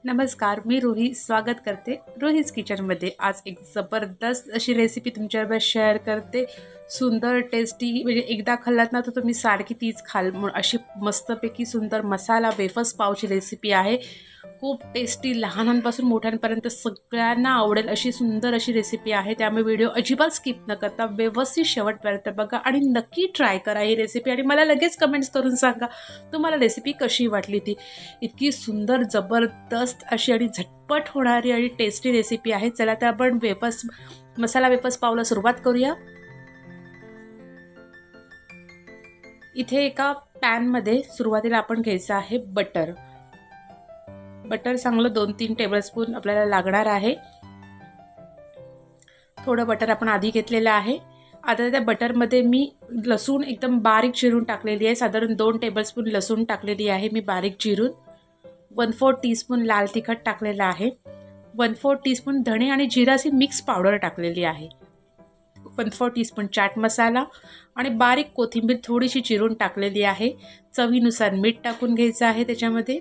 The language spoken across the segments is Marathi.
नमस्कार, मी रुही स्वागत करते रुहीज किचनमध्ये। आज एक जबरदस्त अशी रेसिपी तुमच्याबरोबर शेअर करते। सुंदर टेस्टी, म्हणजे एकदा खाल्लात ना तर तुम्ही सारखी तीच खाल अशी मस्तपैकी सुंदर मसाला वेफर्स पावची रेसिपी आहे। खूप टेस्टी, लहानांपासून मोठ्यांपर्यंत सगळ्यांना आवडेल अशी सुंदर अशी रेसिपी आहे। त्यामुळे व्हिडिओ अजिबात स्किप न करता व्यवस्थित शेवटपर्यंत बघा आणि नक्की ट्राय करा ही रेसिपी आणि मला लगेच कमेंट्स करून सांगा तुम्हाला रेसिपी कशी वाटली ती। इतकी सुंदर जबरदस्त अशी आणि झटपट होणारी आणि टेस्टी रेसिपी आहे। चला तर आपण मसाला वेफर्स पावला सुरुवात करूया। इथे एका पॅन मध्ये सुरुवातीला आपण घ्यायचं आहे बटर। बटर चांगलं 2-3 टेबलस्पून आपल्याला लागणार आहे। थोडं बटर आपण आधी घेतलेलं आहे। आता त्या बटरमध्ये मी लसूण एकदम बारीक चिरून टाकलेली आहे। साधारण 2 टेबलस्पून लसूण टाकलेली आहे मी बारीक चिरून। 1/4 टीस्पून लाल तिखट टाकलेला आहे। 1/4 टीस्पून धणे आणि जिराची मिक्स पावडर टाकलेली आहे। 1/4 टीस्पून चाट मसाला आणि बारीक कोथिंबीर थोडीशी चिरून टाकलेली आहे। चवीनुसार मीठ टाकून घ्यायचं आहे त्याच्यामध्ये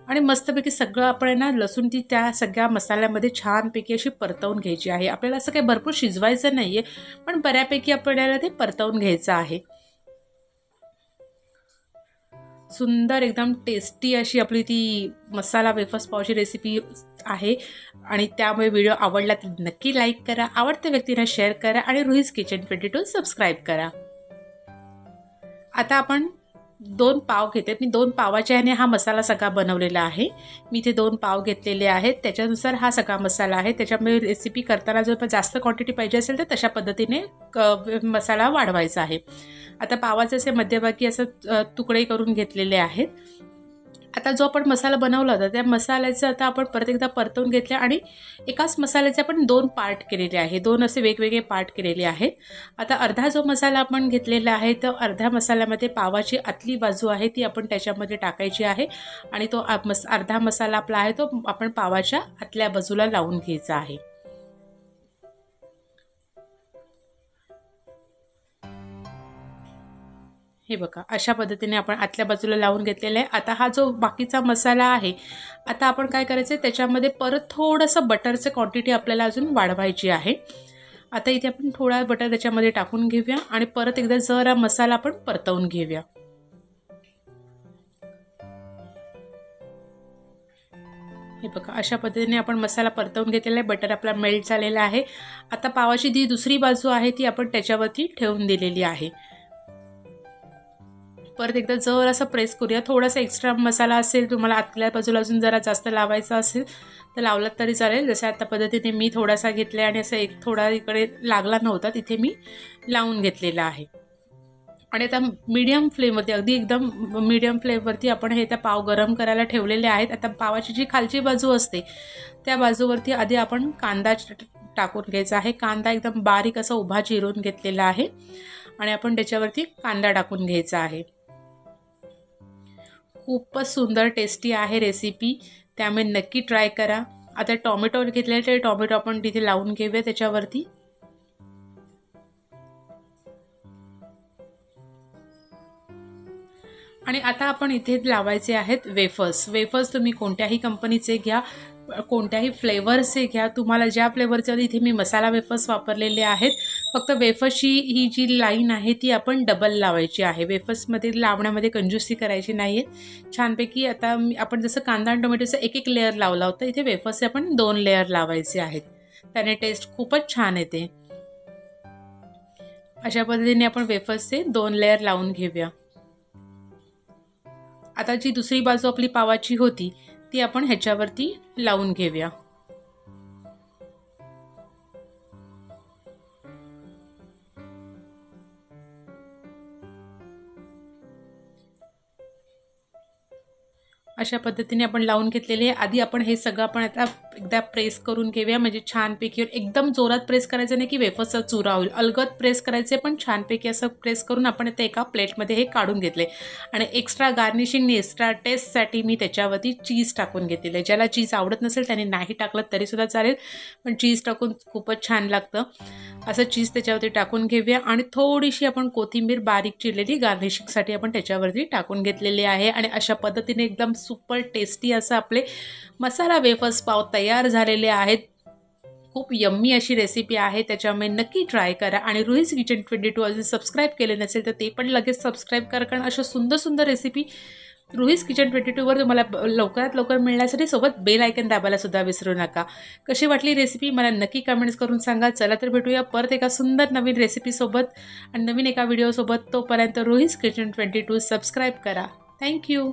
आणि मस्तपैकी सगळं आपण ना लसूण ती त्या सगळ्या मसाल्यामध्ये छानपैकी अशी परतवून घ्यायची आहे। आपल्याला असं काही भरपूर शिजवायचं नाहीये, पण बऱ्यापैकी आपल्याला ते परतवून घ्यायचं आहे। सुंदर एकदम टेस्टी अशी आपली ती मसाला वेफर्स पावची रेसिपी आहे आणि त्यामुळे व्हिडिओ आवडला तर नक्की लाईक करा, आवडत्या व्यक्तींना शेअर करा आणि रुहीज किचन 22 सबस्क्राईब करा। आता आपण 2 पाव घेते। मी 2 पावाच्या ह्याने हा मसाला सगळा बनवलेला आहे। मी इथे 2 पाव घेतलेले आहेत, त्याच्यानुसार हा सगळा मसाला आहे। त्याच्यामुळे रेसिपी करताना जर जास्त क्वांटिटी पाहिजे असेल तर तशा पद्धतीने मसाला वाढवायचा आहे। आता पावाचे असे मध्यभागी असं तुकडे करून घेतलेले आहेत। आता जो आपण मसाला बनवला होता त्या मसाल्याचं आता आपण परत एकदा परतवून घेतले आणि एकाच मसाल्याचे आपण 2 पार्ट केलेले आहे। 2 असे वेगवेगळे पार्ट केलेले आहेत। आता अर्धा जो मसाला आपण घेतलेला आहे तर अर्ध्या मसाल्यामध्ये पावाची आतली बाजू आहे ती आपण त्याच्यामध्ये टाकायची आहे आणि तो अर्धा मसाला आपला आहे तो आपण पावाच्या आतल्या बाजूला लावून घ्यायचा आहे। हे बघा अशा पद्धतीने आपण आतल्या बाजूला लावून घेतलेला आहे। आता हा जो बाकीचा मसाला आहे, आता आपण काय करायचं त्याच्यामध्ये परत थोडंसं बटरचं क्वांटिटी आपल्याला अजून वाढवायची आहे। आता इथे आपण थोडा बटर त्याच्यामध्ये टाकून घेऊया आणि परत एकदा जरा मसाला आपण परतवून घेऊया। हे बघा अशा पद्धतीने आपण मसाला परतवून घेतलेला आहे, बटर आपला मेल्ट झालेला आहे। आता पावाची जी दुसरी बाजू आहे ती आपण त्याच्यावरती ठेवून दिलेली आहे। परत एकदा जर असं प्रेस करूया। थोडासा एक्स्ट्रा मसाला असेल तुम्हाला आतल्या बाजूला अजून जरा जास्त लावायचा असेल तर लावलात तरी चालेल। जसं आता पद्धतीने मी थोडासा घेतला आणि असं एक थोडा इकडे लागला नव्हता तिथे मी लावून घेतलेला आहे आणि आता मीडियम फ्लेमवरती अगदी एकदम मीडियम फ्लेमवरती आपण हे त्या पाव गरम करायला ठेवलेले आहेत। आता पावाची जी खालची बाजू असते त्या बाजूवरती आधी आपण कांदा टाकून घ्यायचा आहे। कांदा एकदम बारीक असा उभा चिरून घेतलेला आहे आणि आपण त्याच्यावरती कांदा टाकून घ्यायचा आहे। खूपच सुंदर टेस्टी आहे रेसिपी, त्यामुळे नक्की ट्राय करा। आता टोमॅटो घेतले तर टोमॅटो आपण तिथे लावून घेऊया त्याच्यावरती आणि आता आपण इथे लावायचे आहेत वेफर्स। वेफर्स तुम्ही कोणत्याही कंपनीचे घ्या, कोणत्याही फ्लेवरचे घ्या, तुम्हाला ज्या फ्लेवरचे इथे मी मसाला वेफर्स वापरलेले आहेत। फक्त वेफर्सची ही जी लाईन आहे ती आपण डबल लावायची आहे। वेफर्समध्ये लावण्यामध्ये कंजूसी करायची नाही आहे। छानपैकी आता आपण जसं कांदा आणि टोमॅटोचा एक लेयर लावला होता, इथे वेफर्सचे आपण 2 लेयर लावायचे आहेत, त्याने टेस्ट खूपच छान येते। अशा पद्धतीने आपण वेफर्सचे 2 लेयर लावून घेऊया। आता जी दुसरी बाजू आपली पावाची होती ती आपण ह्याच्यावरती लावून घेऊया। अशा पद्धतीने आपण लावून घेतलेले आहे। आधी आपण हे सगळं आपण आता एकदा प्रेस करून घेऊया, म्हणजे छानपैकी एकदम जोरात प्रेस करायचं नाही की वेफर्सचा चुरा होईल, अलगद प्रेस करायचे, पण छानपैकी असं प्रेस करून आपण ते एका प्लेटमध्ये हे काढून घेतले. आणि एक्स्ट्रा गार्निशिंग एक्स्ट्रा टेस्टसाठी मी त्याच्यावरती चीज टाकून घेतलेलं आहे. ज्याला चीज आवडत नसेल त्याने नाही टाकलं तरीसुद्धा चालेल, पण चीज टाकून खूपच छान लागतं. असं चीज त्याच्यावरती टाकून घेऊया आणि थोडीशी आपण कोथिंबीर बारीक चिरलेली गार्निशिंगसाठी आपण त्याच्यावरती टाकून घेतलेली आहे. आणि अशा पद्धतीने एकदम सुपर टेस्टी असं आपले मसाला वेफर्स पाव तयार झालेले आहेत. खूप यम्मी अशी रेसिपी आहे, त्याच्यामुळे नक्की ट्राय करा. आणि रुहीज किचन 22 अजून सबस्क्राईब केले नसेल तर ते पण लगेच सबस्क्राईब करा, कारण अशा सुंदर सुंदर रेसिपी रुहीज किचन 22वर तुम्हाला लवकरात लवकर मिळण्यासाठी सोबत बेल आयकन दाबायला सुद्धा विसरू नका. कशी वाटली रेसिपी मला नक्की कमेंट्स करून सांगा. चला तर भेटूया परत एका सुंदर नवीन रेसिपीसोबत आणि नवीन एका व्हिडिओसोबत. तोपर्यंत रुहीज किचन 22 सबस्क्राईब करा. थँक्यू.